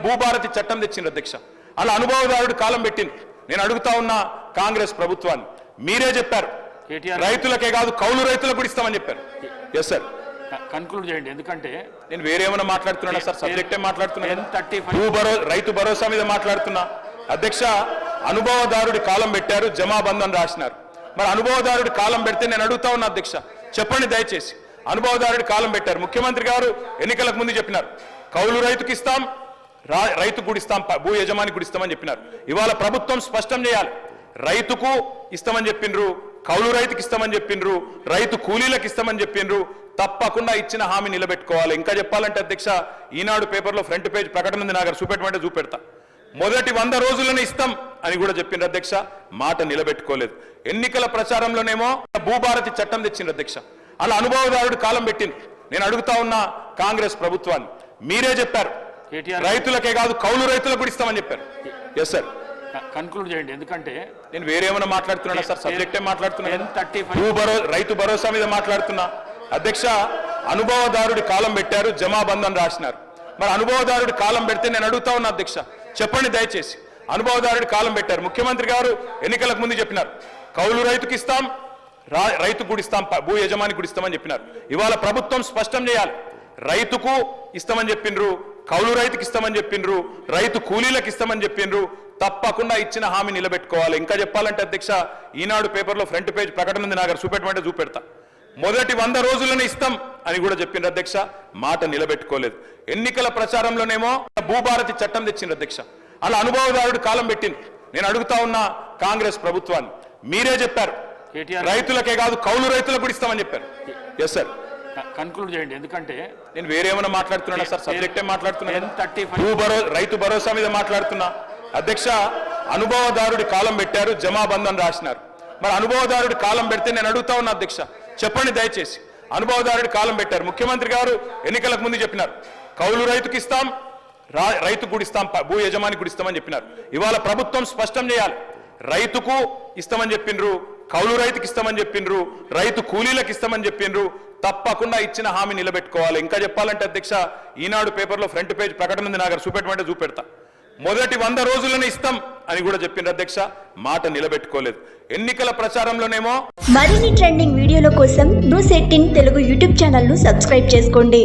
భూభారతి చట్టం తెచ్చిండ్రు అధ్యక్ష. అలా అనుభవదారుడు కాలం పెట్టింది. నేను అడుగుతా ఉన్నా కాంగ్రెస్ ప్రభుత్వాన్ని, మీరే చెప్పారు రైతులకే కాదు కౌలు రైతులకు కూడా ఇస్తామని చెప్పారు. ఎస్ సార్, కన్క్లూడ్ చేయండి. ఎందుకంటే నేను వేరేమైనా మాట్లాడుతున్నా సార్, సబ్జెక్టే మాట్లాడుతున్నా. రైతు భరోసా మీద మాట్లాడుతున్నా అధ్యక్ష. అనుభవదారుడి కాలం పెట్టారు, జమాబంధన్ రాసినారు. మరి అనుభవదారుడి కాలం పెడితే నేను అడుగుతా ఉన్నా అధ్యక్ష, చెప్పండి దయచేసి. అనుభవదారుడి కాలం పెట్టారు. ముఖ్యమంత్రి గారు ఎన్నికలకు ముందు చెప్పినారు కౌలు రైతుకి ఇస్తాం, రైతుకు కూడా ఇస్తాం, భూ యజమానికి కూడా ఇస్తామని చెప్పినారు. ఇవాళ ప్రభుత్వం స్పష్టం చేయాలి. రైతుకు ఇస్తామని చెప్పిండ్రు, కౌలు రైతుకి ఇస్తామని చెప్పిండ్రు, రైతు కూలీలకు ఇస్తామని చెప్పిండ్రు. తప్పకుండా ఇచ్చిన హామీ నిలబెట్టుకోవాలి. ఇంకా చెప్పాలంటే అధ్యక్ష, ఈనాడు పేపర్లో ఫ్రంట్ పేజ్ ప్రకటన ఉంది, నాకు చూపెట్టమంటే చూపెడతా. మొదటి 100 రోజులను ఇస్తాం అని కూడా చెప్పిండ్రు అధ్యక్ష, మాట నిలబెట్టుకోలేదు. ఎన్నికల ప్రచారంలోనేమో భూభారతి చట్టం తెచ్చిండ్రు అధ్యక్ష. అలా అనుభవదారుడు కాలం పెట్టింది. నేను అడుగుతా ఉన్నా కాంగ్రెస్ ప్రభుత్వాన్ని, మీరే చెప్పారు రైతులకే కాదు కౌలు రైతులకు కూడా ఇస్తామని చెప్పారు. ఎస్ సార్, కన్క్లూడ్ చేయండి. ఎందుకంటే నేను వేరేమైనా మాట్లాడుతున్నా సార్, సబ్జెక్టే మాట్లాడుతున్నా. రైతు భరోసా మీద మాట్లాడుతున్నా అధ్యక్ష. అనుభవదారుడి కాలం పెట్టారు, జమాబంధన్ రాసినారు. మరి అనుభవదారుడి కాలం పెడితే నేను అడుగుతా ఉన్నా అధ్యక్ష, చెప్పండి దయచేసి. అనుభవదారుడి కాలం పెట్టారు. ముఖ్యమంత్రి గారు ఎన్నికలకు ముందు చెప్పినారు కౌలు రైతుకి ఇస్తాం, రైతుకు కూడా ఇస్తాం, భూ యజమానికి కూడా ఇస్తామని చెప్పినారు. ఇవాళ ప్రభుత్వం స్పష్టం చేయాలి. రైతుకు ఇస్తామని చెప్పిండ్రు, కౌలు రైతుకి ఇస్తామని చెప్పిండ్రు, రైతు కూలీలకు ఇస్తామని చెప్పిండ్రు. తప్పకుండా ఇచ్చిన హామీ నిలబెట్టుకోవాలి. ఇంకా చెప్పాలంటే అధ్యక్ష, ఈనాడు పేపర్లో ఫ్రంట్ పేజ్ ప్రకటన ఉంది, నాకు చూపెట్టమంటే చూపెడతా. మొదటి 100 రోజులను ఇస్తాం అని కూడా చెప్పిండ్రు అధ్యక్ష, మాట నిలబెట్టుకోలేదు. ఎన్నికల ప్రచారంలోనేమో భూభారతి చట్టం తెచ్చిండ్రు అధ్యక్ష. అలా అనుభవదారుడు కాలం పెట్టింది. నేను అడుగుతా ఉన్నా కాంగ్రెస్ ప్రభుత్వాన్ని, మీరే చెప్పారు రైతులకే కాదు కౌలు రైతులకు కూడా ఇస్తామని చెప్పారు. ఎస్ సార్, కన్క్లూడ్ చేయండి. ఎందుకంటే నేను వేరేమైనా మాట్లాడుతున్నా సార్, సబ్జెక్టే మాట్లాడుతున్నా. రైతు భరోసా మీద మాట్లాడుతున్నా అధ్యక్ష. అనుభవదారుడి కాలం పెట్టారు, జమాబంధన్ రాసినారు. మరి అనుభవదారుడి కాలం పెడితే నేను అడుగుతా ఉన్నా అధ్యక్ష, చెప్పండి దయచేసి. అనుభవదారుడి కాలం పెట్టారు. ముఖ్యమంత్రి గారు ఎన్నికలకు ముందు చెప్పినారు కౌలు రైతుకి ఇస్తాం, రైతుకు కూడా ఇస్తాం, భూ యజమానికి కూడా ఇస్తామని చెప్పినారు. ఇవాళ ప్రభుత్వం స్పష్టం చేయాలి. రైతుకు ఇస్తామని చెప్పిండ్రు, కౌలు రైతుకి ఇస్తామని చెప్పిండ్రు, రైతు కూలీలకు ఇస్తామని చెప్పిండ్రు. తప్పకుండా ఇచ్చిన హామీ నిలబెట్టుకోవాలి. ఇంకా చెప్పాలంటే అధ్యక్ష, ఈనాడు పేపర్లో ఫ్రంట్ పేజ్ ప్రకటన ఉంది, నాకు చూపెట్టమంటే చూపెడతా. మొదటి 100 రోజులను ఇస్తాం అని కూడా చెప్పిండ్రు అధ్యక్ష, మాట నిలబెట్టుకోలేదు. ఎన్నికల ప్రచారంలోనేమో మరిన్ని ట్రెండింగ్ వీడియోల కోసం న్యూస్ 18 తెలుగు యూట్యూబ్ ఛానల్ ను సబ్స్క్రైబ్ చేసుకోండి.